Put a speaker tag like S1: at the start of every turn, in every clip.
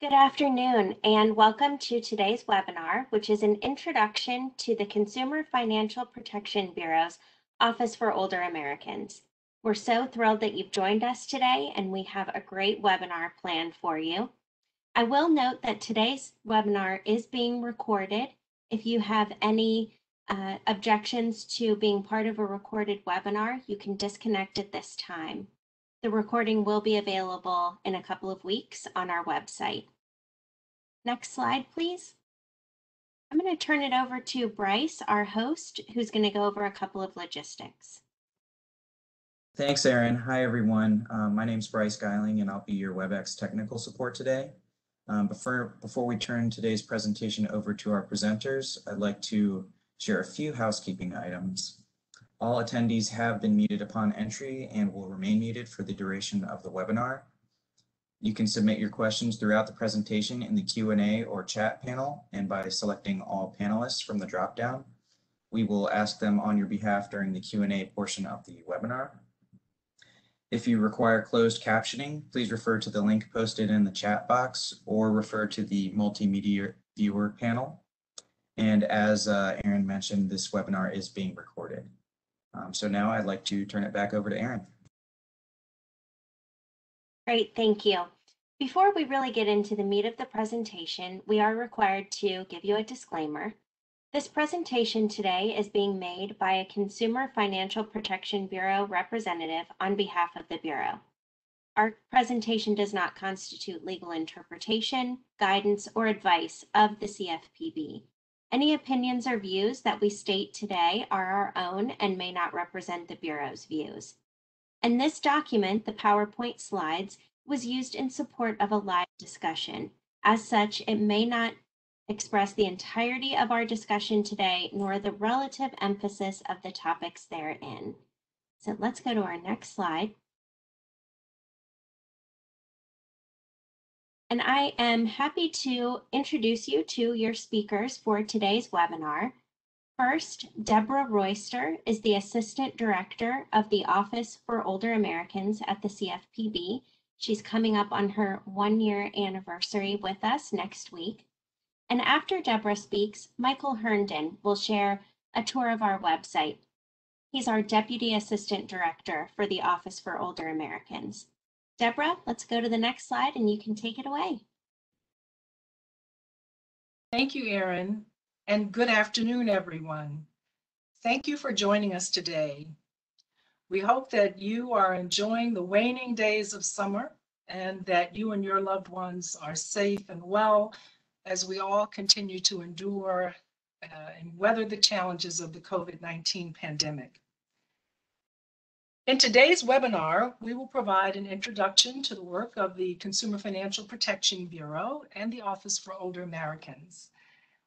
S1: Good afternoon, and welcome to today's webinar, which is an introduction to the Consumer Financial Protection Bureau's Office for Older Americans. We're so thrilled that you've joined us today, and we have a great webinar planned for you. I will note that today's webinar is being recorded. If you have any objections to being part of a recorded webinar, you can disconnect at this time. The recording will be available in a couple of weeks on our website. Next slide, please. I'm going to turn it over to Bryce, our host, who's going to go over a couple of logistics.
S2: Thanks, Erin. Hi, everyone. My name is Bryce Geiling, and I'll be your WebEx technical support today. Before we turn today's presentation over to our presenters, I'd like to share a few housekeeping items. All attendees have been muted upon entry and will remain muted for the duration of the webinar. You can submit your questions throughout the presentation in the Q&A or chat panel and by selecting all panelists from the dropdown. We will ask them on your behalf during the Q&A portion of the webinar. If you require closed captioning, please refer to the link posted in the chat box or refer to the multimedia viewer panel. And as Erin mentioned, this webinar is being recorded. So now I'd like to turn it back over to Erin.
S1: Great, thank you. Before we really get into the meat of the presentation, we are required to give you a disclaimer. This presentation today is being made by a Consumer Financial Protection Bureau representative on behalf of the Bureau. Our presentation does not constitute legal interpretation, guidance, or advice of the CFPB. Any opinions or views that we state today are our own and may not represent the Bureau's views. And this document, the PowerPoint slides, was used in support of a live discussion. As such, it may not express the entirety of our discussion today, nor the relative emphasis of the topics therein. So let's go to our next slide. And I am happy to introduce you to your speakers for today's webinar. First, Deborah Royster is the Assistant Director of the Office for Older Americans at the CFPB. She's coming up on her one-year anniversary with us next week. And after Deborah speaks, Michael Herndon will share a tour of our website. He's our Deputy Assistant Director for the Office for Older Americans. Deborah, let's go to the next slide and you can take it away.
S3: Thank you, Erin. And good afternoon, everyone. Thank you for joining us today. We hope that you are enjoying the waning days of summer and that you and your loved ones are safe and well as we all continue to endure and weather the challenges of the COVID-19 pandemic. In today's webinar, we will provide an introduction to the work of the Consumer Financial Protection Bureau and the Office for Older Americans.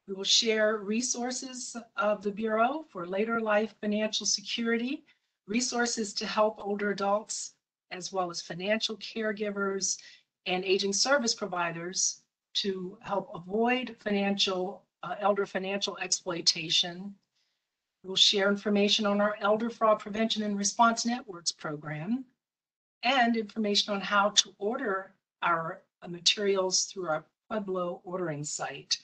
S3: We will share resources of the Bureau for later life financial security, resources to help older adults, as well as financial caregivers and aging service providers to help avoid elder financial exploitation. We'll share information on our Elder Fraud Prevention and Response Networks program and information on how to order our materials through our Pueblo ordering site.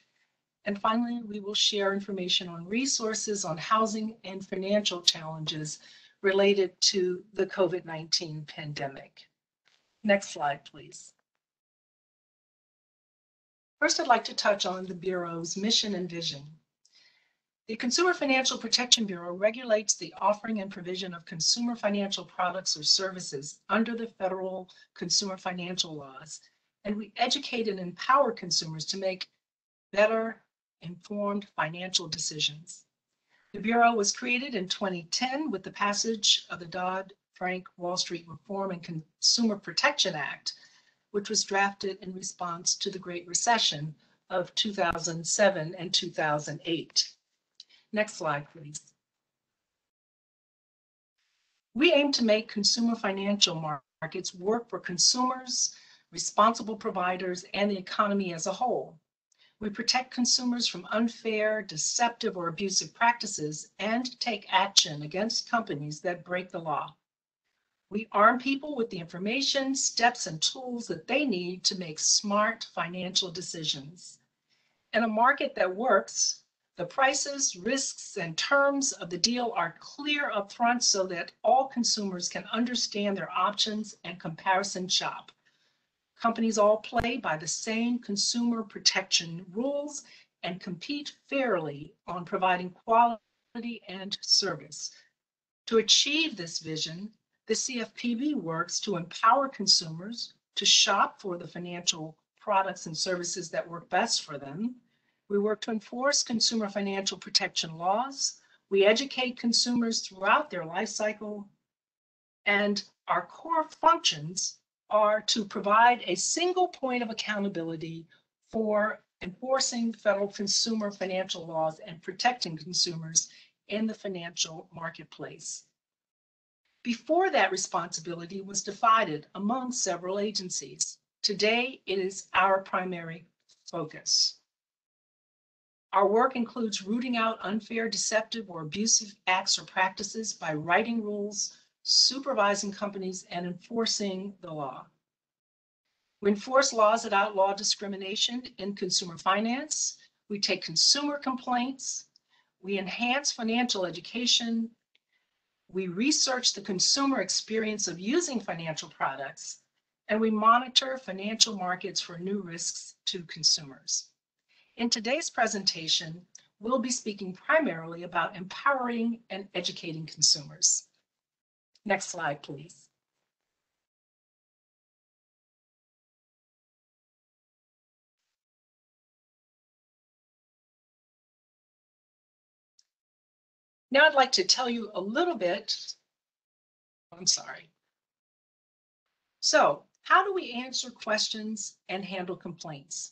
S3: And finally, we will share information on resources on housing and financial challenges related to the COVID-19 pandemic. Next slide, please. First, I'd like to touch on the Bureau's mission and vision. The Consumer Financial Protection Bureau regulates the offering and provision of consumer financial products or services under the federal consumer financial laws, and we educate and empower consumers to make better informed financial decisions. The Bureau was created in 2010 with the passage of the Dodd-Frank Wall Street Reform and Consumer Protection Act, which was drafted in response to the Great Recession of 2007 and 2008. Next slide, please. We aim to make consumer financial markets work for consumers, responsible providers, and the economy as a whole. We protect consumers from unfair, deceptive, or abusive practices and take action against companies that break the law. We arm people with the information, steps, and tools that they need to make smart financial decisions. In a market that works, the prices, risks, and terms of the deal are clear upfront so that all consumers can understand their options and comparison shop. Companies all play by the same consumer protection rules and compete fairly on providing quality and service. To achieve this vision, the CFPB works to empower consumers to shop for the financial products and services that work best for them. We work to enforce consumer financial protection laws. We educate consumers throughout their life cycle. And our core functions are to provide a single point of accountability for enforcing federal consumer financial laws and protecting consumers in the financial marketplace. Before that responsibility was divided among several agencies. Today, it is our primary focus. Our work includes rooting out unfair, deceptive, or abusive acts or practices by writing rules, supervising companies, and enforcing the law. We enforce laws that outlaw discrimination in consumer finance. We take consumer complaints. We enhance financial education. We research the consumer experience of using financial products, and we monitor financial markets for new risks to consumers. In today's presentation, we'll be speaking primarily about empowering and educating consumers. Next slide, please. Now I'd like to tell you a little bit, So, how do we answer questions and handle complaints?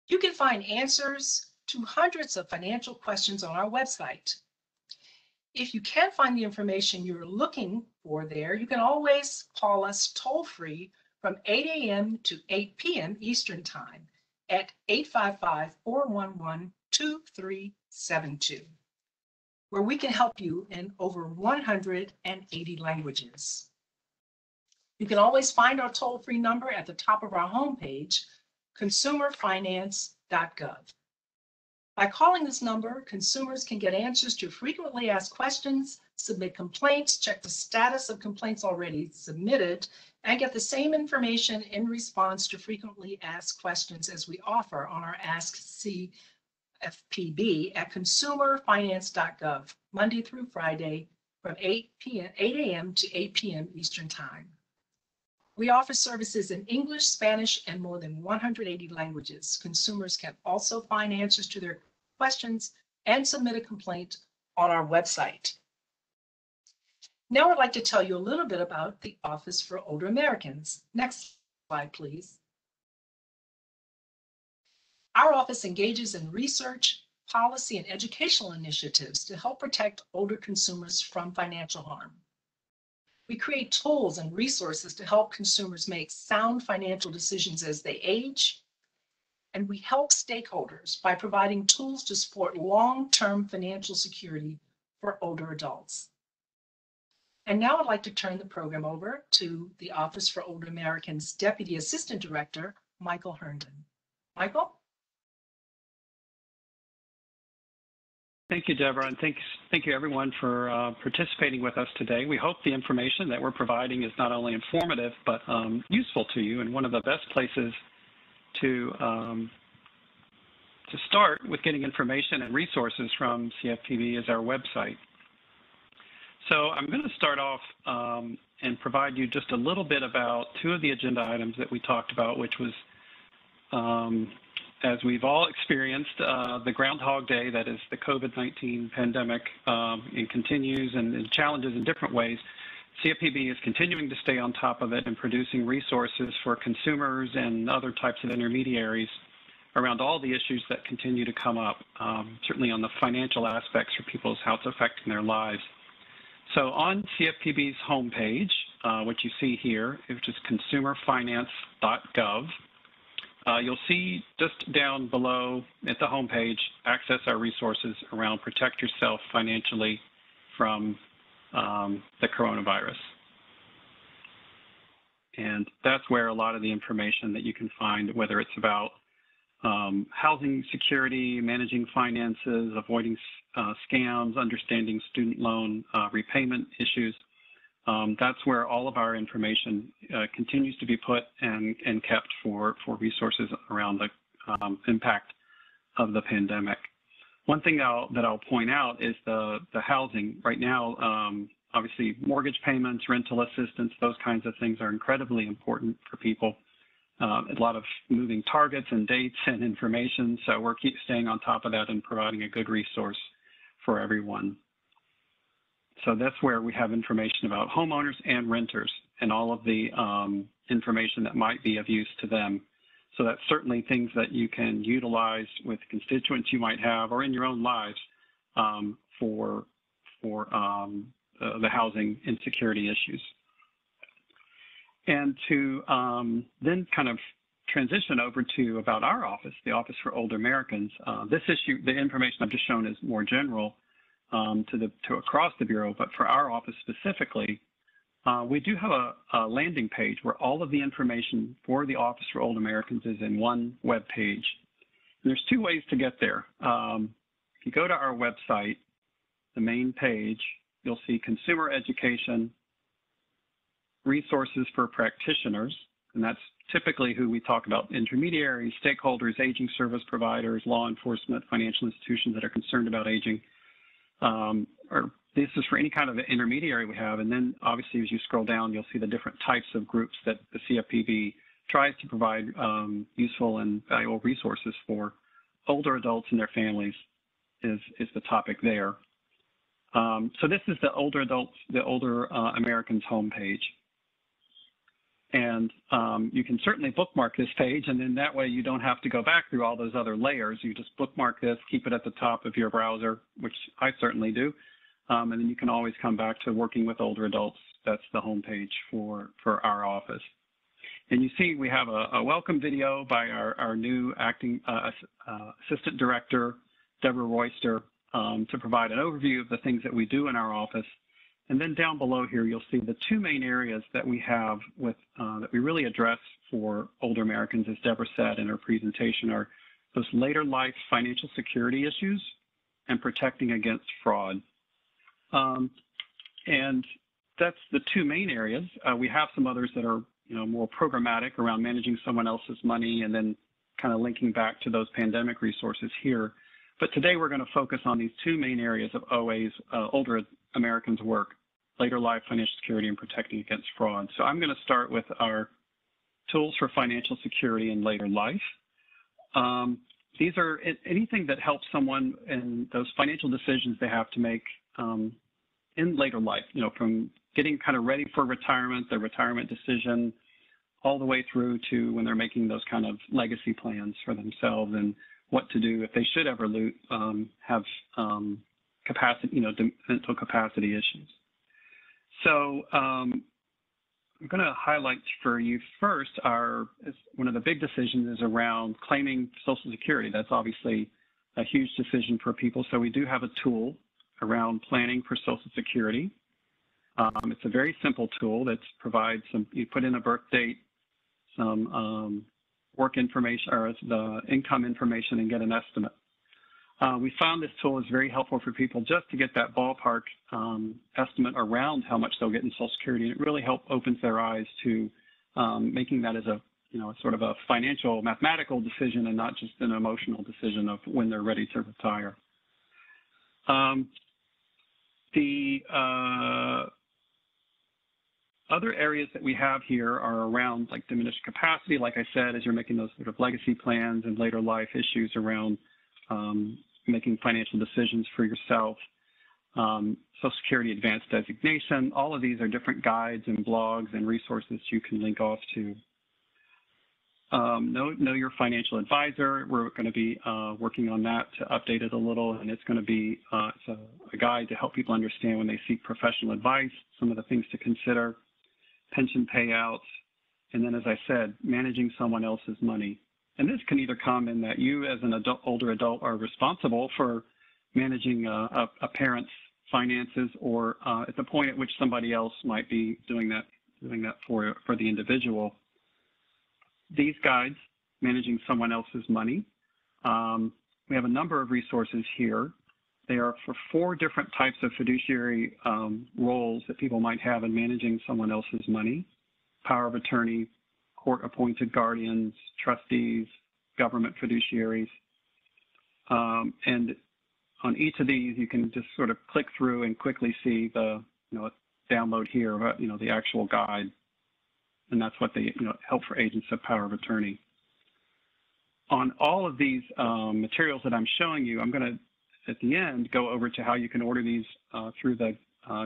S3: You can find answers to hundreds of financial questions on our website. If you can't find the information you're looking for there, you can always call us toll-free from 8 a.m. to 8 p.m. Eastern Time at 855-411-2372, where we can help you in over 180 languages. You can always find our toll-free number at the top of our homepage, consumerfinance.gov. By calling this number, consumers can get answers to frequently asked questions, submit complaints, check the status of complaints already submitted, and get the same information in response to frequently asked questions as we offer on our Ask CFPB at consumerfinance.gov, Monday through Friday from 8 a.m. to 8 p.m. Eastern Time. We offer services in English, Spanish, and more than 180 languages. Consumers can also find answers to their questions and submit a complaint on our website. Now I'd like to tell you a little bit about the Office for Older Americans. Next slide, please. Our office engages in research, policy, and educational initiatives to help protect older consumers from financial harm. We create tools and resources to help consumers make sound financial decisions as they age, and we help stakeholders by providing tools to support long-term financial security for older adults. And now I'd like to turn the program over to the Office for Older Americans Deputy Assistant Director, Michael Herndon. Michael?
S4: Thank you, Deborah, and thank you everyone for participating with us today. We hope the information that we're providing is not only informative, but useful to you. And one of the best places to start with getting information and resources from CFPB is our website. So I'm going to start off and provide you just a little bit about two of the agenda items that we talked about, which was as we've all experienced, the Groundhog Day, that is the COVID-19 pandemic, it continues and challenges in different ways. CFPB is continuing to stay on top of it and producing resources for consumers and other types of intermediaries around all the issues that continue to come up, certainly on the financial aspects for people's how it's affecting their lives. So on CFPB's homepage, which you see here, which is consumerfinance.gov, you'll see just down below at the homepage, access our resources around protect yourself financially from the coronavirus. And that's where a lot of the information that you can find, whether it's about housing security, managing finances, avoiding scams, understanding student loan repayment issues. That's where all of our information continues to be put and kept for resources around the impact of the pandemic. One thing that I'll point out is the housing. Right now, obviously mortgage payments, rental assistance, those kinds of things are incredibly important for people. A lot of moving targets and dates and information, so we're keep staying on top of that and providing a good resource for everyone. So that's where we have information about homeowners and renters and all of the information that might be of use to them. So that's certainly things that you can utilize with constituents you might have or in your own lives for the housing insecurity issues. And to then kind of transition over to about our office, the Office for Older Americans. This issue, the information I've just shown is more general to across the Bureau, but for our office specifically, we do have a landing page where all of the information for the Office for Older Americans is in one web page. And there's two ways to get there. If you go to our website, the main page, you'll see consumer education, resources for practitioners, and that's typically who we talk about: intermediaries, stakeholders, aging service providers, law enforcement, financial institutions that are concerned about aging. Or this is for any kind of intermediary we have. And then obviously as you scroll down, you'll see the different types of groups that the CFPB tries to provide useful and valuable resources for. Older adults and their families is the topic there. So this is the older adults, the older Americans homepage. And you can certainly bookmark this page, and then that way you don't have to go back through all those other layers. You just bookmark this, keep it at the top of your browser, which I certainly do. And then you can always come back to working with older adults. That's the homepage for our office. And you see we have a welcome video by our new acting assistant director, Deborah Royster, to provide an overview of the things that we do in our office. And then down below here, you'll see the two main areas that we have with that we really address for older Americans, as Deborah said in her presentation, are those later life financial security issues and protecting against fraud. And that's the two main areas. We have some others that are more programmatic around managing someone else's money and then kind of linking back to those pandemic resources here. But today we're going to focus on these two main areas of OA's older Americans' work: later life financial security and protecting against fraud. So I'm going to start with our tools for financial security in later life. These are anything that helps someone in those financial decisions they have to make in later life, from getting kind of ready for retirement, their retirement decision, all the way through to when they're making those kind of legacy plans for themselves and what to do if they should ever have capacity, mental capacity issues. So I'm going to highlight for you first one of the big decisions is around claiming Social Security. That's obviously a huge decision for people. So we do have a tool around planning for Social Security. It's a very simple tool that provides you put in a birth date, some work information or the income information, and get an estimate. We found this tool is very helpful for people just to get that ballpark estimate around how much they'll get in Social Security, and it really opens their eyes to making that as a sort of a financial, mathematical decision and not just an emotional decision of when they're ready to retire. The other areas that we have here are around like diminished capacity, like I said, as you're making those sort of legacy plans and later life issues around making financial decisions for yourself. Social Security Advanced Designation, all of these are different guides and blogs and resources you can link off to. Know your financial advisor. We're going to be working on that to update it a little, and it's going to be it's a guide to help people understand when they seek professional advice, some of the things to consider, pension payouts, and then, as I said, managing someone else's money. And this can either come in that you as an older adult are responsible for managing a parent's finances, or at the point at which somebody else might be doing that doing that for the individual. These guides, managing someone else's money. We have a number of resources here. They are for 4 different types of fiduciary roles that people might have in managing someone else's money: power of attorney, court-appointed guardians, trustees, government fiduciaries. And on each of these, you can just sort of click through and quickly see the, download here, the actual guide. And that's what they, help for agents of power of attorney. On all of these materials that I'm showing you, I'm going to, at the end, go over to how you can order these through the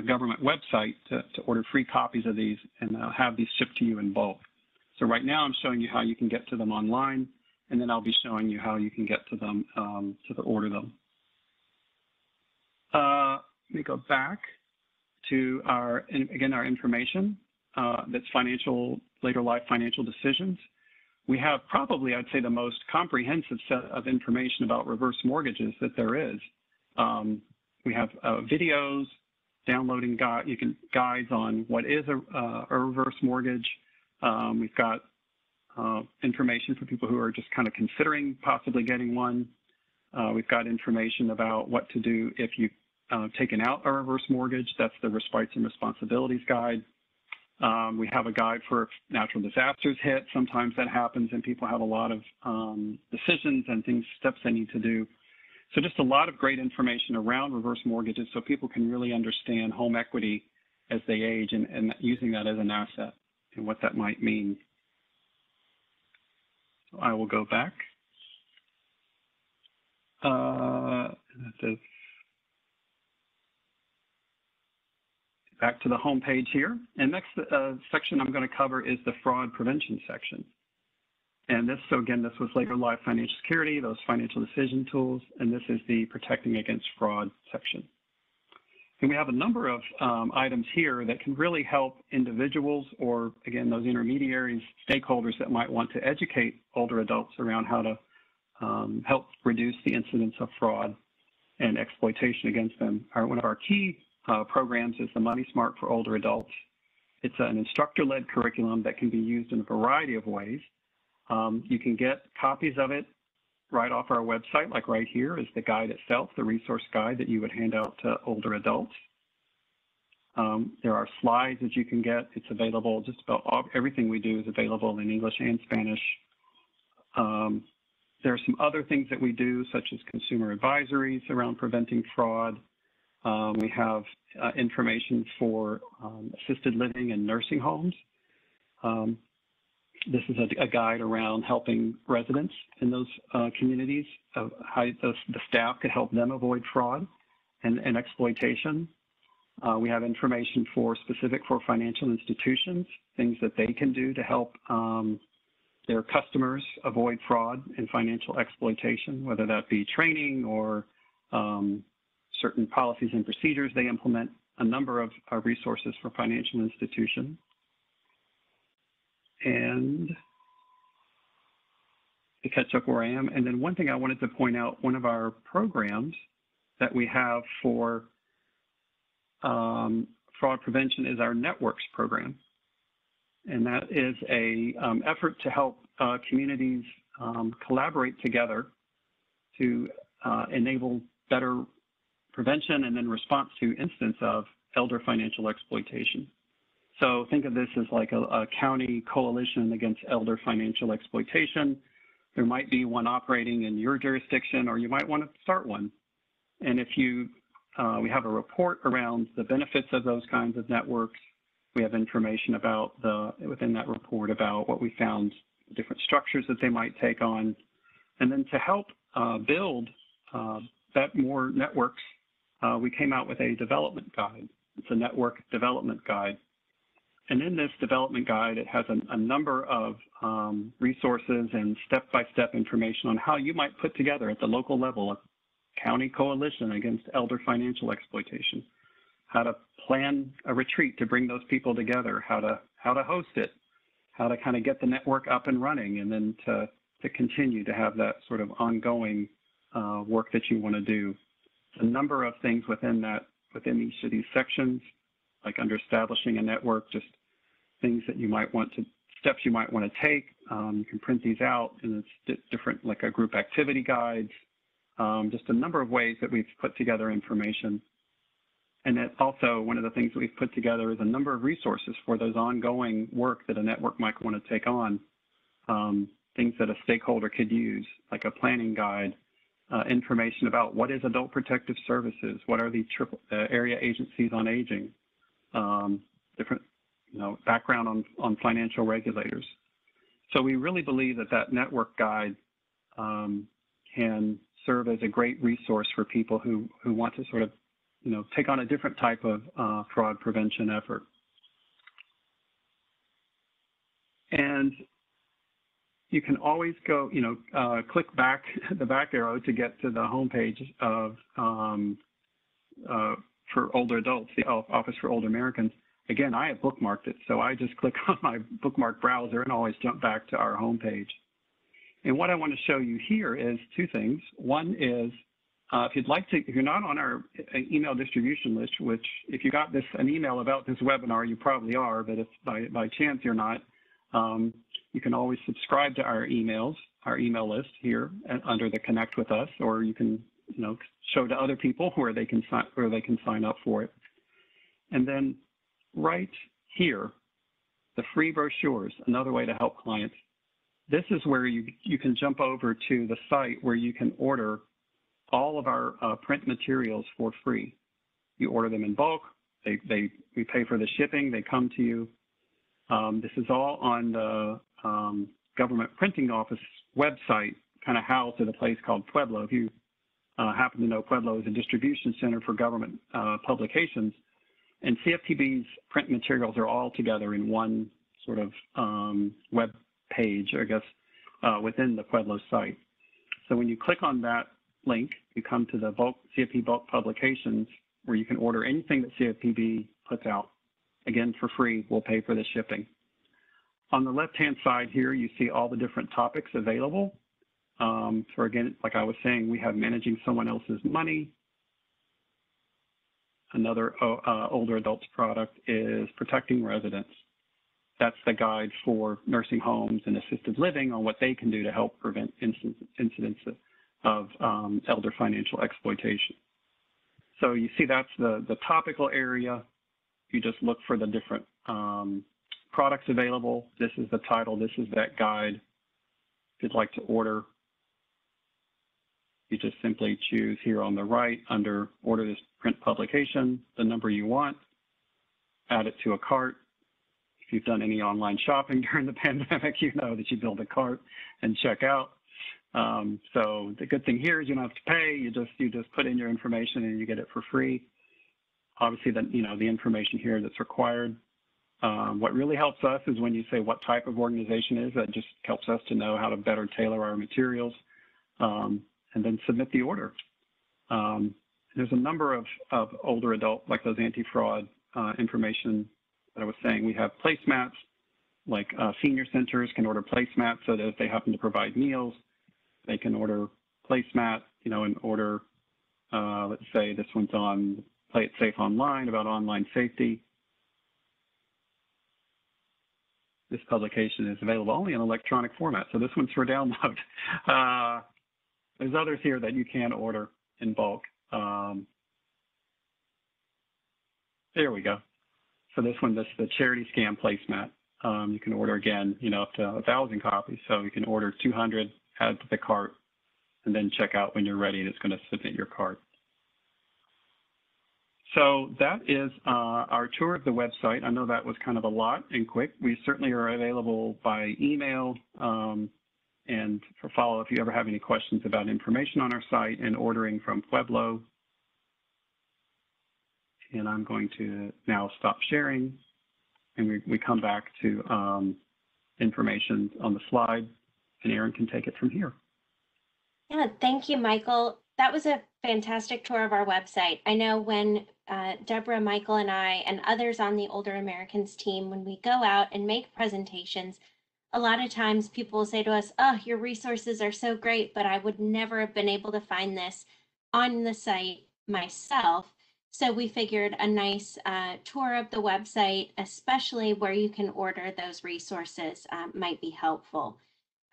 S4: government website to order free copies of these and have these shipped to you in bulk. So right now I'm showing you how you can get to them online, and then I'll be showing you how you can get to them to order them. Let me go back to our information that's later life financial decisions. We have probably, I'd say, the most comprehensive set of information about reverse mortgages that there is. We have videos, downloading guides on what is a reverse mortgage. We've got information for people who are just kind of considering possibly getting one. We've got information about what to do if you've taken out a reverse mortgage. That's the Rights and Responsibilities Guide. We have a guide for if natural disasters hit. Sometimes that happens and people have a lot of decisions and steps they need to do. So just a lot of great information around reverse mortgages so people can really understand home equity as they age and using that as an asset and what that might mean. So I will go back. Back to the home page here. And next section I'm going to cover is the fraud prevention section. And this, so again, this was later life financial security, those financial decision tools, and this is the protecting against fraud section. And we have a number of items here that can really help individuals or, again, those intermediaries, stakeholders that might want to educate older adults around how to help reduce the incidence of fraud and exploitation against them. One of our key programs is the Money Smart for Older Adults. It's an instructor-led curriculum that can be used in a variety of ways. You can get copies of it right off our website, like right here is the guide itself, the resource guide that you would hand out to older adults. There are slides that you can get. It's available, just about everything we do is available in English and Spanish. There are some other things that we do, such as consumer advisories around preventing fraud. We have information for assisted living and nursing homes. This is a guide around helping residents in those communities, of how the staff could help them avoid fraud and exploitation. We have information specific for financial institutions, things that they can do to help their customers avoid fraud and financial exploitation, whether that be training or certain policies and procedures they implement, a number of resources for financial institutions. And to catch up where I am, and then one thing I wanted to point out, one of our programs that we have for fraud prevention is our Networks program. And that is a effort to help communities collaborate together to enable better prevention and then response to incidents of elder financial exploitation. So think of this as like a county coalition against elder financial exploitation. There might be one operating in your jurisdiction, or you might want to start one. And if we have a report around the benefits of those kinds of networks. We have information about within that report about what we found, different structures that they might take on. And then to help build more networks, we came out with a development guide. It's a network development guide. And in this development guide, it has a number of resources and step-by-step information on how you might put together at the local level a county coalition against elder financial exploitation, how to plan a retreat to bring those people together, how to host it, how to kind of get the network up and running, and then to continue to have that sort of ongoing work that you want to do. A number of things within each of these sections, like under establishing a network, just things that you might want to, steps you might want to take. You can print these out, and it's different, like a group activity guides, just a number of ways that we've put together information. And that also, one of the things that we've put together is a number of resources for those ongoing work that a network might want to take on, things that a stakeholder could use, like a planning guide, information about what is adult protective services, what are the area agencies on aging, different, background on financial regulators. So we really believe that that network guide can serve as a great resource for people who want to sort of, take on a different type of fraud prevention effort. And you can always go, click back the back arrow to get to the homepage of for older adults, the Office for Older Americans. Again, I have bookmarked it, so I just click on my bookmark browser and always jump back to our homepage. And what I want to show you here is two things. One is, if you'd like to, if you're not on our email distribution list, which if you got an email about this webinar, you probably are, but if by chance you're not, you can always subscribe to our email list here under the Connect with Us, or you can, show to other people where they can sign up for it. And then right here, the free brochures, another way to help clients. This is where you can jump over to the site where you can order all of our print materials for free. You order them in bulk. We pay for the shipping. They come to you. This is all on the Government Printing Office website, kind of housed at a place called Pueblo. If you happen to know, Pueblo is a distribution center for government publications. And CFPB's print materials are all together in one sort of web page, I guess, within the Pueblo site. So when you click on that link, you come to the CFP bulk publications, where you can order anything that CFPB puts out. Again, for free, we'll pay for the shipping. On the left-hand side here, you see all the different topics available. So again, like I was saying, we have managing someone else's money. Another older adults product is protecting residents. That's the guide for nursing homes and assisted living on what they can do to help prevent incidents of elder financial exploitation. So you see that's the topical area. You just look for the different products available. This is the title. This is that guide. If you'd like to order, you just simply choose here on the right under order this print publication, the number you want, add it to a cart. If you've done any online shopping during the pandemic, you know that you build a cart and check out. So the good thing here is you don't have to pay. You just put in your information and you get it for free. Obviously, the information here that's required. What really helps us is when you say what type of organization it is. That just helps us to know how to better tailor our materials, and then submit the order. There's a number of older adult, like those anti-fraud information that I was saying. We have placemats, like senior centers can order placemats so that if they happen to provide meals, they can order placemat, and order, let's say this one's on Play It Safe Online, about online safety. This publication is available only in electronic format, so this one's for download. There's others here that you can order in bulk. There we go. So this one, this is the charity scam placemat. You can order again, up to 1,000 copies. So you can order 200, add to the cart, and then check out when you're ready, and it's going to submit your cart. So that is our tour of the website. I know that was kind of a lot and quick. We certainly are available by email and for follow-up if you ever have any questions about information on our site and ordering from Pueblo. And I'm going to now stop sharing, and we come back to information on the slide, and Erin can take it from here.
S1: Yeah, thank you, Michael. That was a fantastic tour of our website. I know when Deborah, Michael, and I, and others on the Older Americans team, when we go out and make presentations, a lot of times people will say to us, oh, your resources are so great, but I would never have been able to find this on the site myself. So we figured a nice tour of the website, especially where you can order those resources, might be helpful.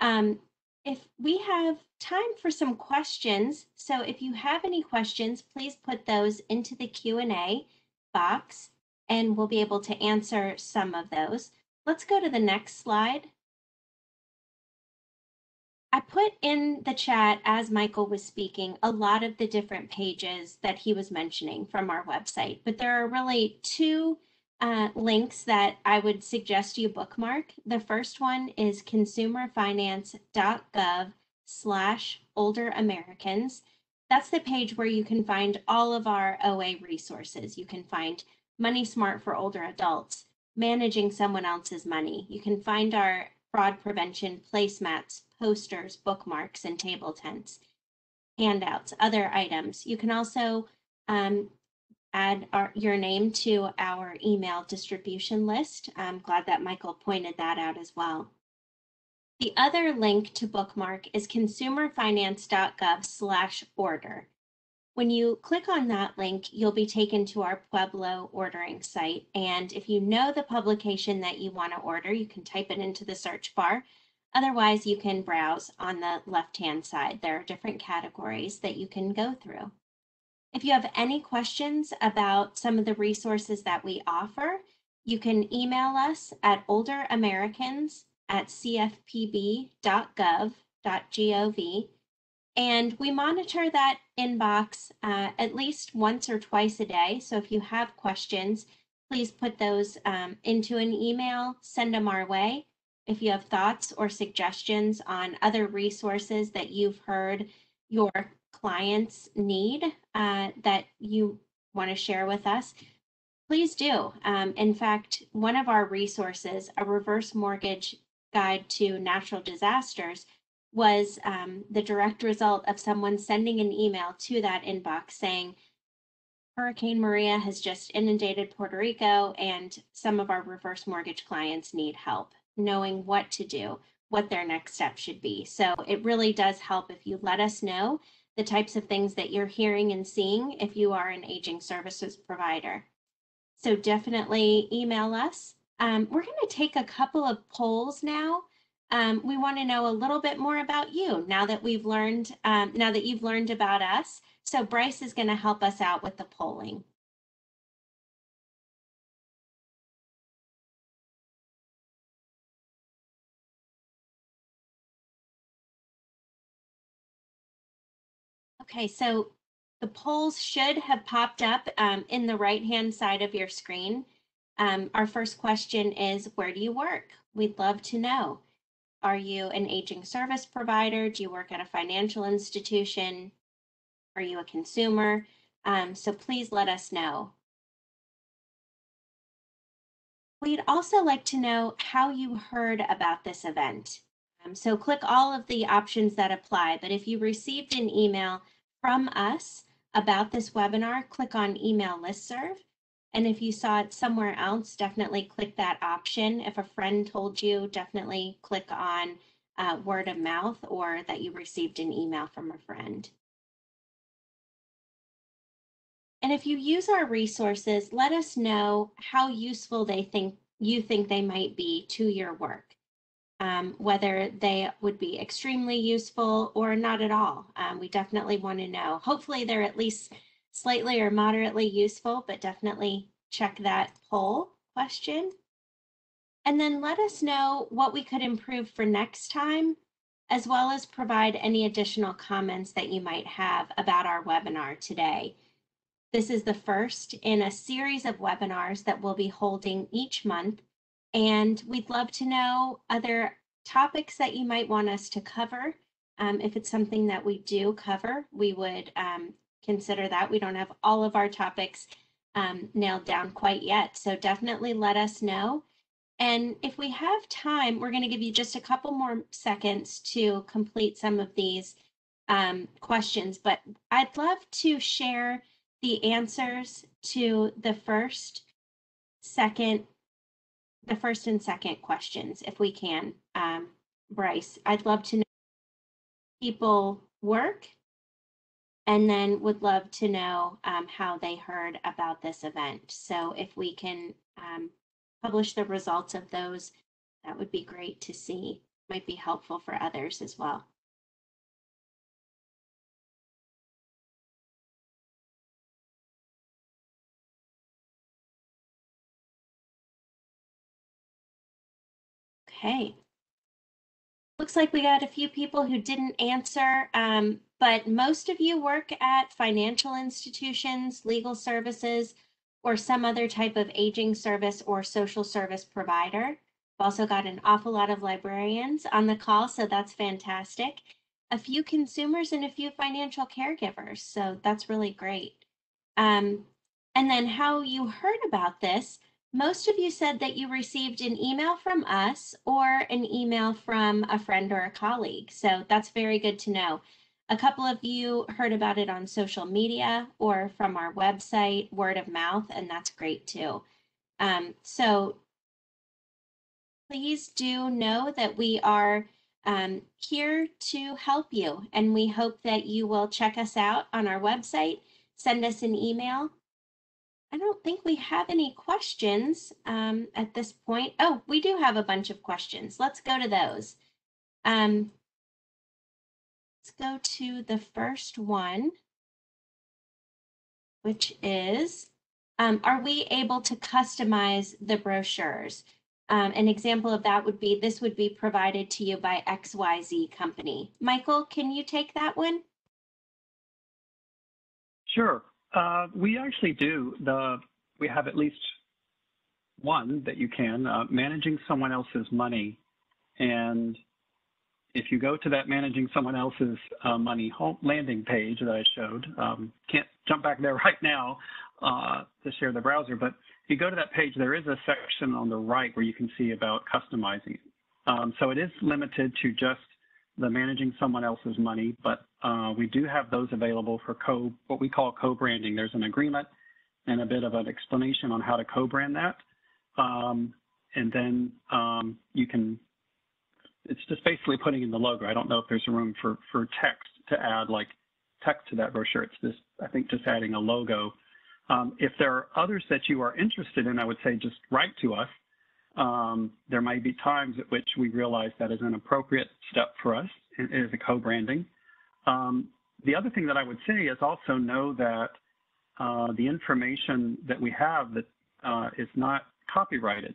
S1: If we have time for some questions, so if you have any questions, please put those into the Q&A box and we'll be able to answer some of those. Let's go to the next slide. I put in the chat, as Michael was speaking, a lot of the different pages that he was mentioning from our website, but there are really two links that I would suggest you bookmark. The first one is consumerfinance.gov/older Americans. That's the page where you can find all of our OA resources. You can find Money Smart for older adults, managing someone else's money. You can find our fraud prevention placemats, posters, bookmarks, and table tents, handouts, other items. You can also add your name to our email distribution list. I'm glad that Michael pointed that out as well. The other link to bookmark is consumerfinance.gov/order. When you click on that link, you'll be taken to our Pueblo ordering site. And if you know the publication that you want to order, you can type it into the search bar. Otherwise, you can browse on the left-hand side. There are different categories that you can go through. If you have any questions about some of the resources that we offer, you can email us at olderamericans@cfpb.gov.gov. And we monitor that inbox at least once or twice a day. So if you have questions, please put those into an email, send them our way. If you have thoughts or suggestions on other resources that you've heard your clients need that you want to share with us, please do. In fact, one of our resources, a reverse mortgage guide to natural disasters, was the direct result of someone sending an email to that inbox saying, Hurricane Maria has just inundated Puerto Rico and some of our reverse mortgage clients need help knowing what to do, what their next step should be. So it really does help if you let us know the types of things that you're hearing and seeing if you are an aging services provider. So definitely email us. We're going to take a couple of polls now. We want to know a little bit more about you now that we've learned, now that you've learned about us. So Bryce is going to help us out with the polling. Okay, so the polls should have popped up in the right-hand side of your screen. Our first question is, where do you work? We'd love to know. Are you an aging service provider? Do you work at a financial institution? Are you a consumer? So please let us know. We'd also like to know how you heard about this event. So click all of the options that apply, but if you received an email from us about this webinar, click on email listserv. And if you saw it somewhere else, definitely click that option. If a friend told you, definitely click on word of mouth or that you received an email from a friend. And if you use our resources, let us know how useful you think they might be to your work, whether they would be extremely useful or not at all. We definitely want to know. Hopefully they're at least slightly or moderately useful, but definitely check that poll question. And then let us know what we could improve for next time, as well as provide any additional comments that you might have about our webinar today. This is the first in a series of webinars that we'll be holding each month, and we'd love to know other topics that you might want us to cover. If it's something that we do cover, we would consider that. We don't have all of our topics nailed down quite yet, so definitely let us know. And if we have time, we're going to give you just a couple more seconds to complete some of these questions, but I'd love to share the answers to the first and second questions, if we can. Bryce, I'd love to know people work and then would love to know how they heard about this event. So if we can publish the results of those, that would be great to see. Might be helpful for others as well. Okay. Looks like we got a few people who didn't answer, but most of you work at financial institutions, legal services, or some other type of aging service or social service provider. We've also got an awful lot of librarians on the call, so that's fantastic. A few consumers and a few financial caregivers, so that's really great. And then how you heard about this. Most of you said that you received an email from us or an email from a friend or a colleague. So that's very good to know. A couple of you heard about it on social media or from our website, word of mouth, and that's great too. So please do know that we are here to help you, and we hope that you will check us out on our website, send us an email. I don't think we have any questions at this point. Oh, we do have a bunch of questions. Let's go to those. Let's go to the first one, which is, are we able to customize the brochures? An example of that would be, this would be provided to you by XYZ company. Michael, can you take that one?
S4: Sure. We actually do. We have at least one that you can, managing someone else's money. And if you go to that managing someone else's money home landing page that I showed, can't jump back there right now to share the browser, but if you go to that page, there is a section on the right where you can see about customizing it. So it is limited to just the managing someone else's money, but we do have those available for what we call co-branding. There's an agreement and a bit of an explanation on how to co-brand that. And then you can, it's just basically putting in the logo. I don't know if there's a room for text to add like text to that brochure. It's just, I think, just adding a logo. If there are others that you are interested in, I would say just write to us. There might be times at which we realize that is an appropriate step for us, is a co-branding. The other thing that I would say is also know that the information that we have that is not copyrighted.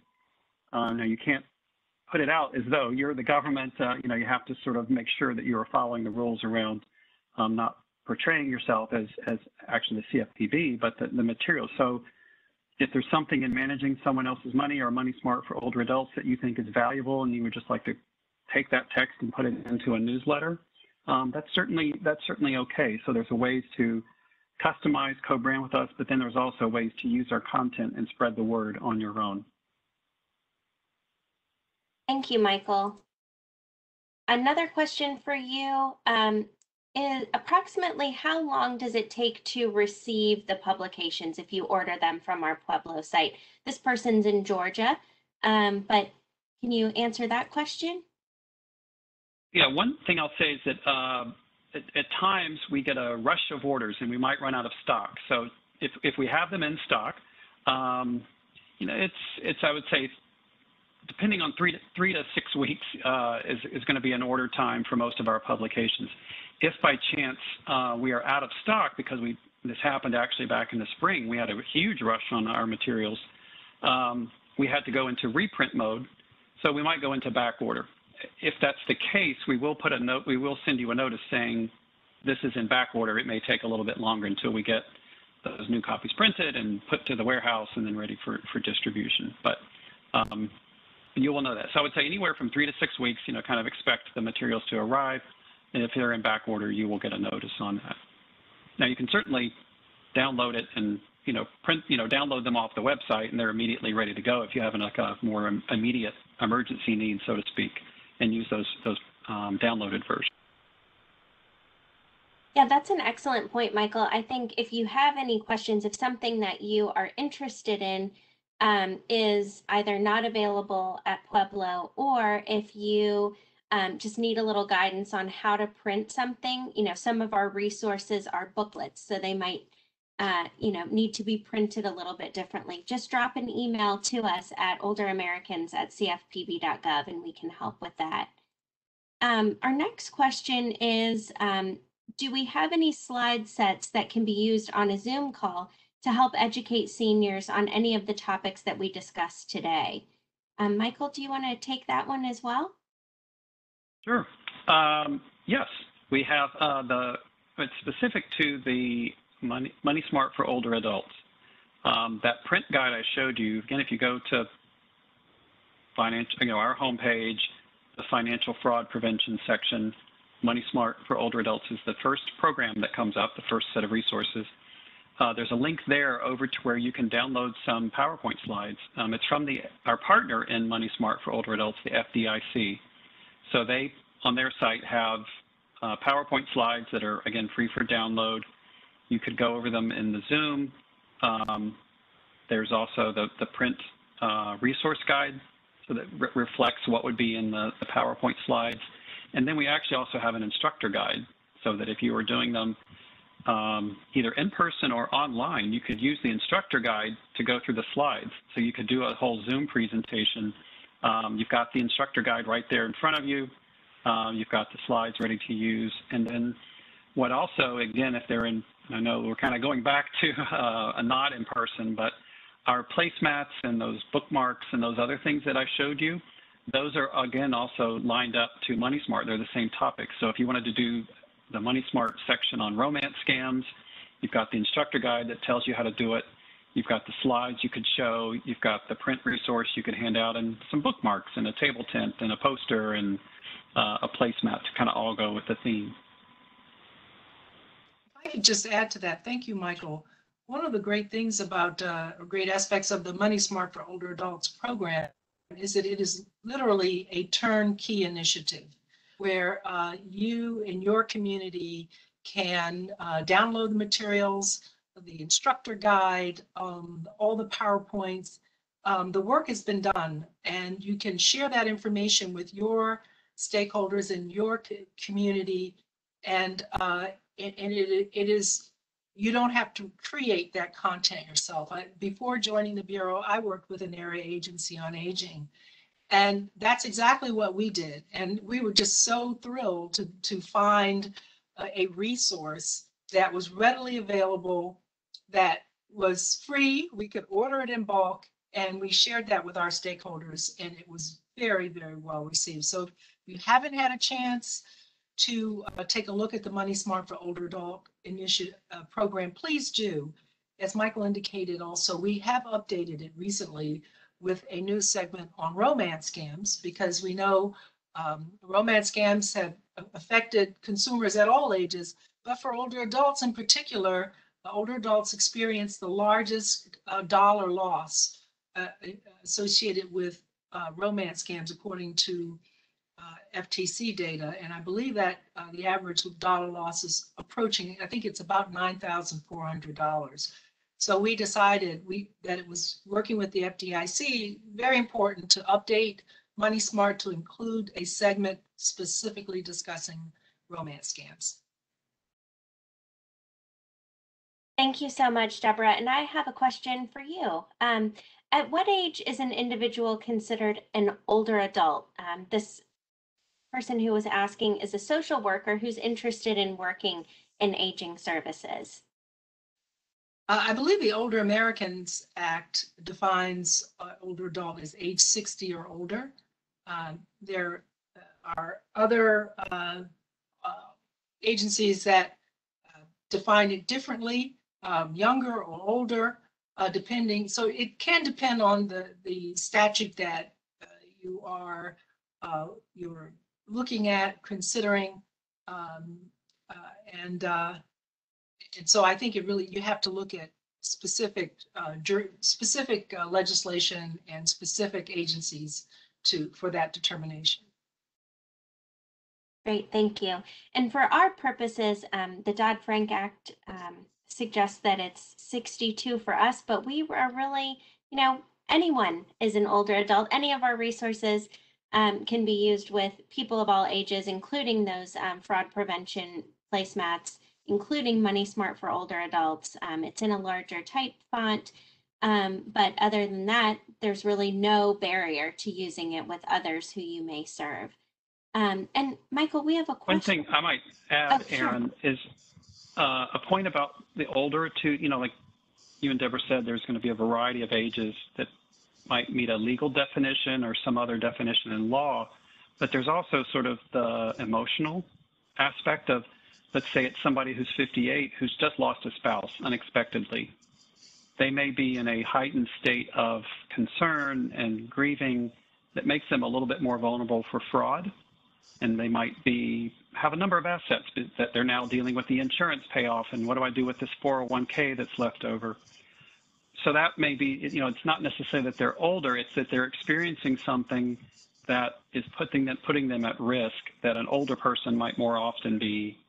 S4: Now you can't put it out as though you're the government. You know, you have to sort of make sure that you are following the rules around not portraying yourself as actually the CFPB, but the material. So if there's something in managing someone else's money or Money Smart for older adults that you think is valuable and you would just like to take that text and put it into a newsletter, that's certainly okay. So there's ways to customize, co-brand with us, but then there's also ways to use our content and spread the word on your own.
S1: Thank you, Michael. Another question for you is approximately how long does it take to receive the publications if you order them from our Pueblo site? This person's in Georgia, but can you answer that question?
S4: Yeah, one thing I'll say is that at times we get a rush of orders and we might run out of stock. So if we have them in stock, you know, it's I would say, depending on 3 to 6 weeks is going to be an order time for most of our publications. If by chance we are out of stock, because this happened actually back in the spring, we had a huge rush on our materials. We had to go into reprint mode, so we might go into back order. If that's the case, we will put a note. We will send you a notice saying this is in back order. It may take a little bit longer until we get those new copies printed and put to the warehouse and then ready for distribution. But you will know that. So I would say anywhere from 3 to 6 weeks, you know, kind of expect the materials to arrive. And if they're in back order, you will get a notice on that. Now you can certainly download it and, you know, download them off the website and they're immediately ready to go if you have like a more immediate emergency need, so to speak, and use those downloaded versions.
S1: Yeah, that's an excellent point, Michael. I think if you have any questions, if something that you are interested in is either not available at Pueblo, or if you just need a little guidance on how to print something, some of our resources are booklets, so they might need to be printed a little bit differently. Just drop an email to us at olderamericans@cfpb.gov and we can help with that. Our next question is, do we have any slide sets that can be used on a Zoom call to help educate seniors on any of the topics that we discussed today? Michael, do you want to take that one as well?
S4: Sure. Yes, we have it's specific to the Money Smart for older adults. That print guide I showed you, again, if you go to our homepage, the financial fraud prevention section, Money Smart for older adults is the first program that comes up, the first set of resources. There's a link there over to where you can download some PowerPoint slides. It's from our partner in Money Smart for older adults, the FDIC. So they, on their site, have PowerPoint slides that are, again, free for download. You could go over them in the Zoom. There's also the print resource guide, so that reflects what would be in the PowerPoint slides. And then we actually also have an instructor guide, so that if you were doing them either in person or online, you could use the instructor guide to go through the slides. So you could do a whole Zoom presentation. You've got the instructor guide right there in front of you. You've got the slides ready to use. And then what also, again, if they're in, I know we're kind of going back to a not in person, but our placemats and those bookmarks and those other things that I showed you, those are, again, also lined up to Money Smart. They're the same topic. So if you wanted to do the Money Smart section on romance scams, you've got the instructor guide that tells you how to do it. You've got the slides you could show. You've got the print resource you could hand out, and some bookmarks and a table tent and a poster and a placemat to kind of all go with the theme.
S3: If I could just add to that, thank you, Michael. One of the great things about, great aspects of the Money Smart for Older Adults program is that it is literally a turnkey initiative where you and your community can download the materials, the instructor guide, all the PowerPoints. The work has been done, and you can share that information with your stakeholders in your community, and it is, you don't have to create that content yourself. Before joining the Bureau, I worked with an area agency on aging, and that's exactly what we did. And we were just so thrilled to find a resource that was readily available, that was free. We could order it in bulk, and we shared that with our stakeholders, and it was very, very well received. So if you haven't had a chance to take a look at the Money Smart for Older Adult Initiative program, please do. As Michael indicated also, we have updated it recently with a new segment on romance scams, because we know romance scams have affected consumers at all ages, but for older adults in particular, older adults experience the largest dollar loss associated with romance scams, according to FTC data. And I believe that the average dollar loss is approaching, I think it's about $9,400. So we decided that it was, working with the FDIC, very important to update Money Smart to include a segment specifically discussing romance scams.
S1: Thank you so much, Deborah. And I have a question for you. At what age is an individual considered an older adult? This person who was asking is a social worker who's interested in working in aging services.
S3: I believe the Older Americans Act defines older adult as age 60 or older. There are other agencies that define it differently, younger or older, depending. So it can depend on the statute that you're looking at, considering, and so I think it really, you have to look at specific legislation and specific agencies for that determination.
S1: Great, thank you. And for our purposes, the Dodd-Frank Act suggests that it's 62 for us, but we are really, anyone is an older adult. Any of our resources can be used with people of all ages, including those fraud prevention placemats, including Money Smart for older adults. It's in a larger type font, but other than that, there's really no barrier to using it with others who you may serve. And Michael, we have a question.
S4: One thing I might add,
S1: Oh, sure.
S4: Erin, is a point about the older to, like you and Deborah said, there's going to be a variety of ages that might meet a legal definition or some other definition in law, but there's also sort of the emotional aspect of, let's say it's somebody who's 58 who's just lost a spouse unexpectedly. They may be in a heightened state of concern and grieving that makes them a little bit more vulnerable for fraud, and they might have a number of assets that they're now dealing with the insurance payoff, and what do I do with this 401k that's left over? So that may be, it's not necessarily that they're older, it's that they're experiencing something that is putting them at risk that an older person might more often be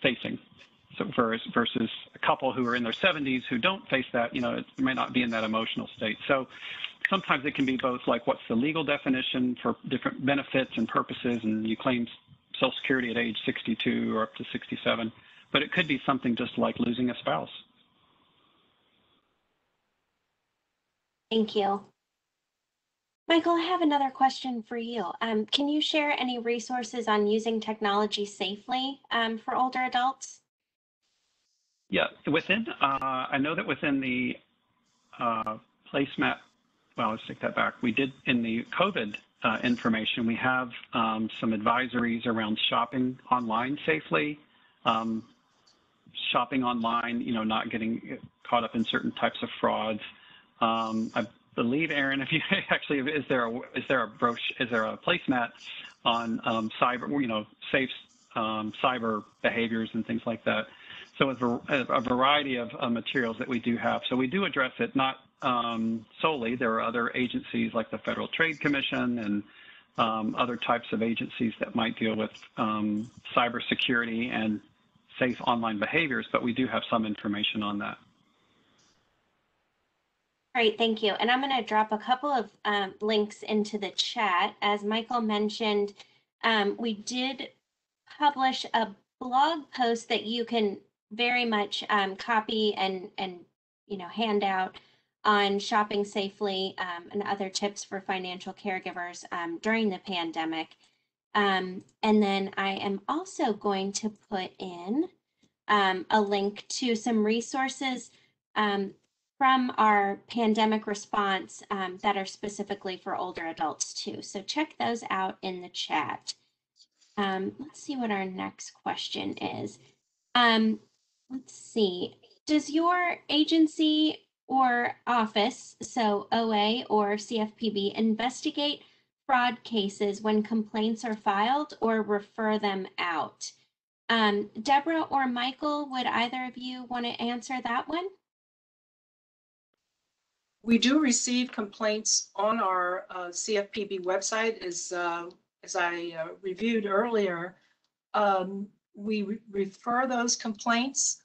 S4: facing. So versus a couple who are in their 70s who don't face that, it may not be in that emotional state. So sometimes it can be both, like what's the legal definition for different benefits and purposes, and you claim Social Security at age 62 or up to 67, but it could be something just like losing a spouse.
S1: Thank you. Michael, I have another question for you. Can you share any resources on using technology safely for older adults?
S4: Yeah, I know that within the placemat, well, let's take that back. We did in the COVID information, we have some advisories around shopping online safely, shopping online, not getting caught up in certain types of frauds. I believe, Erin, if you actually, is there a placemat on cyber, safe cyber behaviors and things like that? So it's a variety of materials that we do have. So we do address it, not solely. There are other agencies like the Federal Trade Commission and other types of agencies that might deal with cybersecurity and safe online behaviors, but we do have some information on that.
S1: Great, thank you. And I'm going to drop a couple of links into the chat. As Michael mentioned, we did publish a blog post that you can very much copy and hand out on shopping safely and other tips for financial caregivers during the pandemic. And then I am also going to put in a link to some resources from our pandemic response that are specifically for older adults too. So check those out in the chat. Let's see what our next question is. Let's see, does your agency or office, so OA or CFPB, investigate fraud cases when complaints are filed or refer them out? Deborah or Michael, would either of you want to answer that one?
S3: We do receive complaints on our CFPB website, as I reviewed earlier. We refer those complaints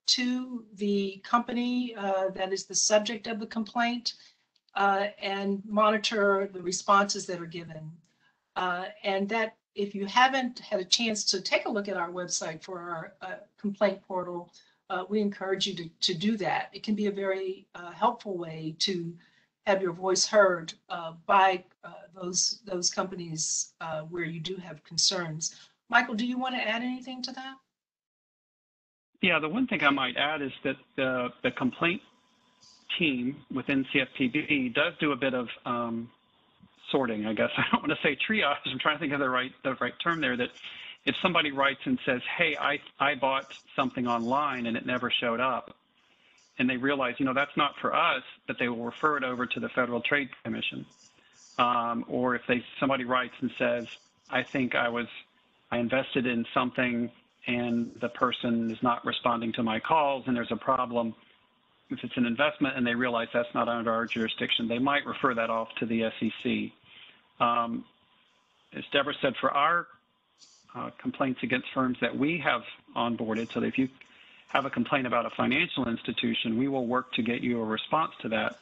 S3: to the company that is the subject of the complaint and monitor the responses that are given. And that, if you haven't had a chance to take a look at our website for our complaint portal, we encourage you to do that. It can be a very helpful way to have your voice heard by those companies where you do have concerns. Michael, do you want to add anything to that?
S4: Yeah, the one thing I might add is that the complaint team within CFPB does do a bit of sorting, I guess. I don't want to say triage. I'm trying to think of the right term there. That if somebody writes and says, "Hey, I bought something online and it never showed up," and they realize, that's not for us, but they will refer it over to the Federal Trade Commission. Or if somebody writes and says, "I think I invested in something and the person is not responding to my calls and there's a problem," if it's an investment and they realize that's not under our jurisdiction, they might refer that off to the SEC. As Deborah said, for our complaints against firms that we have onboarded, so that if you have a complaint about a financial institution, we will work to get you a response to that.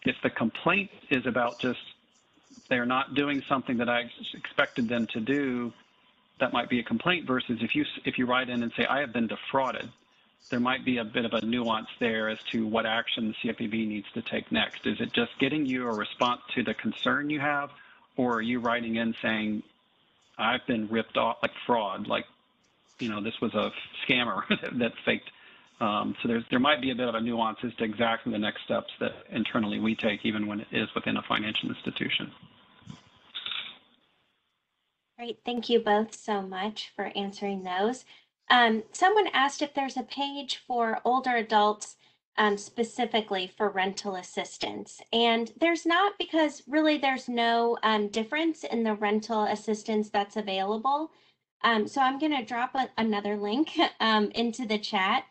S4: If the complaint is about just they're not doing something that I expected them to do, that might be a complaint, versus if you write in and say, I have been defrauded, there might be a bit of a nuance there as to what action the CFPB needs to take next. Is it just getting you a response to the concern you have, or are you writing in saying, I've been ripped off, like fraud, like, this was a scammer that faked. So there might be a bit of a nuance as to exactly the next steps that internally we take, even when it is within a financial institution.
S1: Great, thank you both so much for answering those. Someone asked if there's a page for older adults specifically for rental assistance. And there's not, because really there's no difference in the rental assistance that's available. So I'm going to drop another link into the chat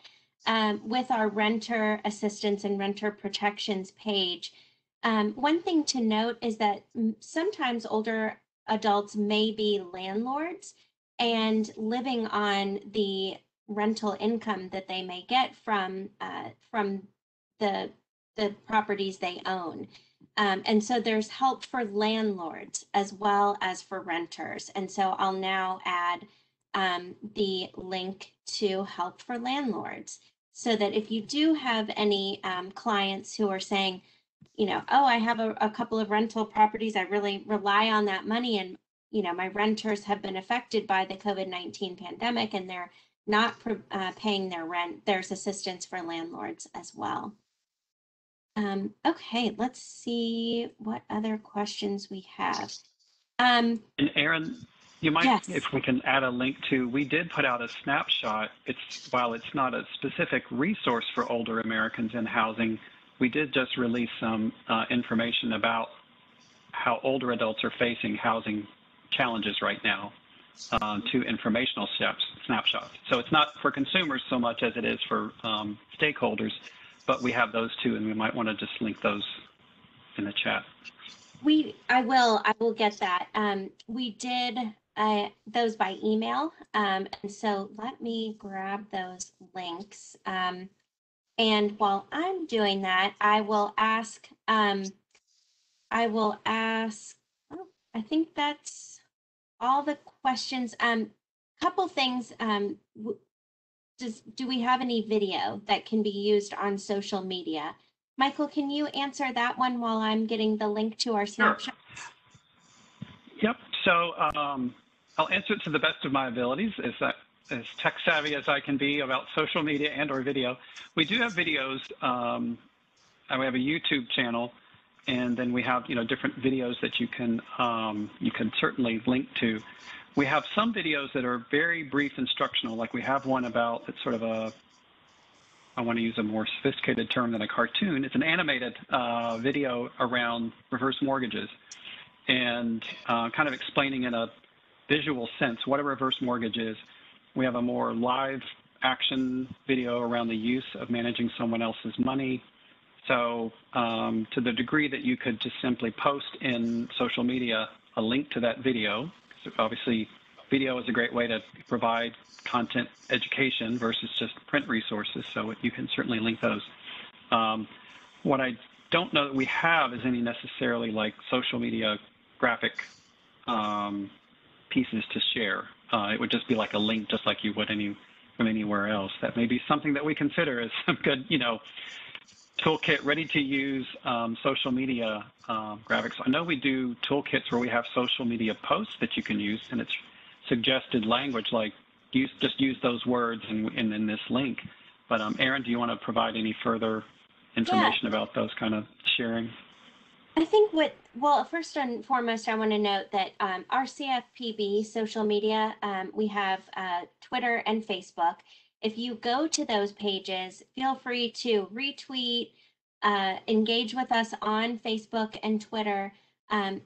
S1: with our renter assistance and renter protections page. One thing to note is that sometimes older adults may be landlords and living on the rental income that they may get from the properties they own. And so there's help for landlords as well as for renters. And so I'll now add the link to help for landlords, so that if you do have any clients who are saying, oh, I have a couple of rental properties, I really rely on that money, and my renters have been affected by the COVID-19 pandemic and they're not paying their rent, there's assistance for landlords as well. Okay, let's see what other questions we have.
S4: And Erin, you might,
S1: yes.
S4: If we can add a link to, we did put out a snapshot. While it's not a specific resource for older Americans in housing, we did just release some information about how older adults are facing housing challenges right now to informational snapshots. So it's not for consumers so much as it is for stakeholders, but we have those too, and we might want to just link those in the chat.
S1: I will get that. We did those by email, and so let me grab those links. And while I'm doing that, I will ask, oh, I think that's all the questions. Couple things, do we have any video that can be used on social media? Michael, can you answer that one while I'm getting the link to our snapshot?
S4: Yep, so I'll answer it to the best of my abilities, as tech savvy as I can be about social media and or video. We do have videos. We have a YouTube channel, and then we have different videos that you can certainly link to. We have some videos that are very brief instructional, like we have one about it's sort of a, I want to use a more sophisticated term than a cartoon. It's an animated video around reverse mortgages, and kind of explaining in a visual sense what a reverse mortgage is. We have a more live action video around the use of managing someone else's money. So to the degree that you could just simply post in social media a link to that video, because obviously video is a great way to provide content education versus just print resources, so you can certainly link those. What I don't know that we have is any necessarily like social media graphic pieces to share. It would just be like a link, just like you would from anywhere else. That may be something that we consider as some good, toolkit, ready to use social media graphics. I know we do toolkits where we have social media posts that you can use, and it's suggested language like just use those words in this link. But Erin, do you want to provide any further information about those kind of sharing?
S1: I think well, first and foremost, I want to note that Rcfpb social media, we have Twitter and Facebook. If you go to those pages, feel free to retweet, engage with us on Facebook and Twitter.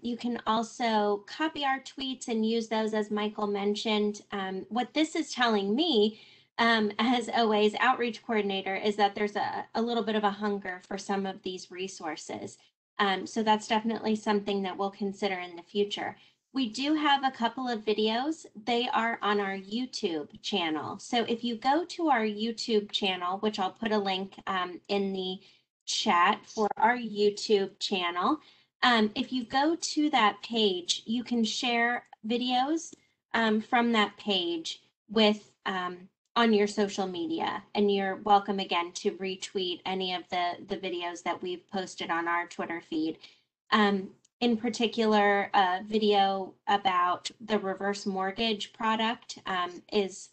S1: You can also copy our tweets and use those, as Michael mentioned. What this is telling me as OA's outreach coordinator is that there's a little bit of a hunger for some of these resources. So that's definitely something that we'll consider in the future. We do have a couple of videos. They are on our YouTube channel. So if you go to our YouTube channel, which I'll put a link in the chat for our YouTube channel, If you go to that page, you can share videos from that page with on your social media, and you're welcome again to retweet any of the videos that we've posted on our Twitter feed. In particular, a video about the reverse mortgage product it's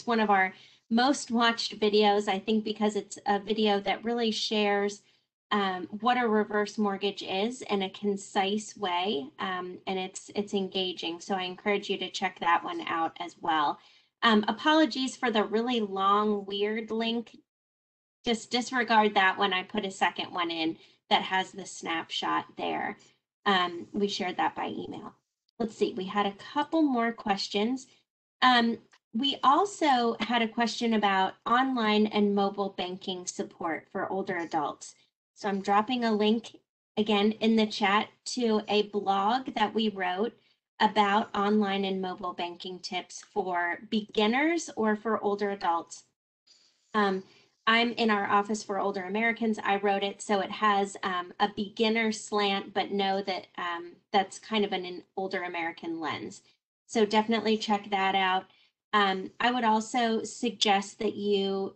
S1: one of our most watched videos, I think, because it's a video that really shares what a reverse mortgage is in a concise way, and it's engaging. So I encourage you to check that one out as well. Apologies for the really long, weird link. Just disregard that one. I put a second one in that has the snapshot there. We shared that by email. Let's see, we had a couple more questions. We also had a question about online and mobile banking support for older adults. So I'm dropping a link again in the chat to a blog that we wrote about online and mobile banking tips for beginners or for older adults. I'm in our Office for Older Americans. I wrote it so it has a beginner slant, but know that that's kind of an older American lens. So definitely check that out. I would also suggest that you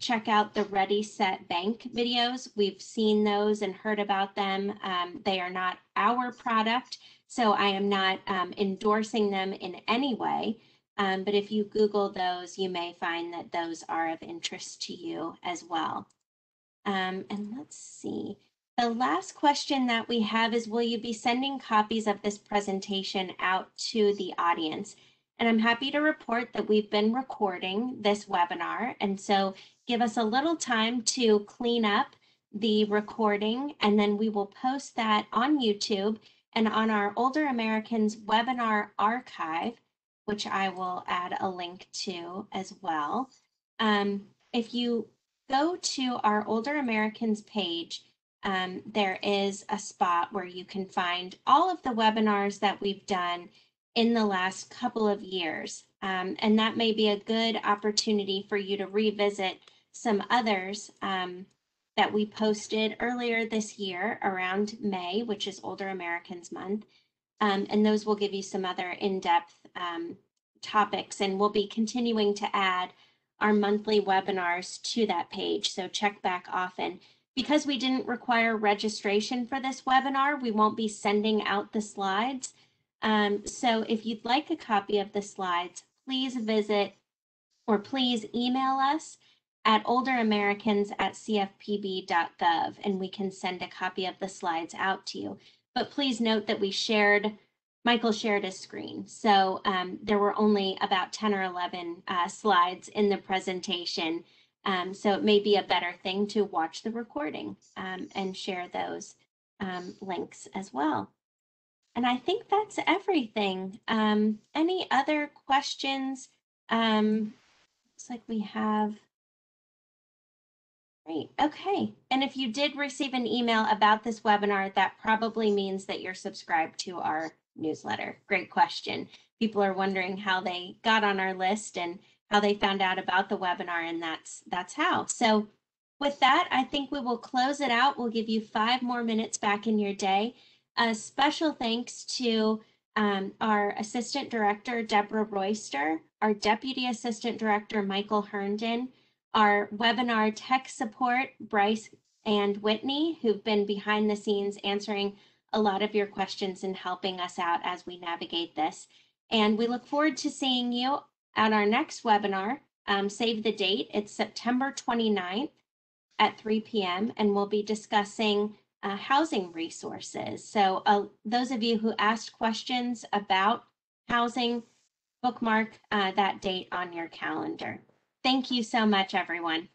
S1: check out the Ready, Set, Bank videos. We've seen those and heard about them. They are not our product, so I am not endorsing them in any way. But if you Google those, you may find that those are of interest to you as well. And let's see. The last question that we have is, will you be sending copies of this presentation out to the audience? And I'm happy to report that we've been recording this webinar. And so give us a little time to clean up the recording, and then we will post that on YouTube and on our Older Americans webinar archive, which I will add a link to as well. If you go to our Older Americans page, there is a spot where you can find all of the webinars that we've done in the last couple of years. And that may be a good opportunity for you to revisit some others that we posted earlier this year around May, which is Older Americans Month. And those will give you some other in-depth topics, and we'll be continuing to add our monthly webinars to that page. So check back often. Because we didn't require registration for this webinar, we won't be sending out the slides. So if you'd like a copy of the slides, please visit or please email us at olderamericans@cfpb.gov, and we can send a copy of the slides out to you. But please note that Michael shared a screen. So there were only about 10 or 11 slides in the presentation. So it may be a better thing to watch the recording and share those links as well. And I think that's everything. Any other questions? Looks like we have. Great. Okay. And if you did receive an email about this webinar, that probably means that you're subscribed to our newsletter. Great question. People are wondering how they got on our list and how they found out about the webinar, and that's how. So with that, I think we will close it out. We'll give you 5 more minutes back in your day. A special thanks to our Assistant Director, Deborah Royster, our Deputy Assistant Director, Michael Herndon, our webinar tech support, Bryce and Whitney, who've been behind the scenes answering a lot of your questions and helping us out as we navigate this. And we look forward to seeing you at our next webinar. Save the date. It's September 29th at 3 p.m. and we'll be discussing housing resources. So those of you who asked questions about housing, bookmark that date on your calendar. Thank you so much, everyone.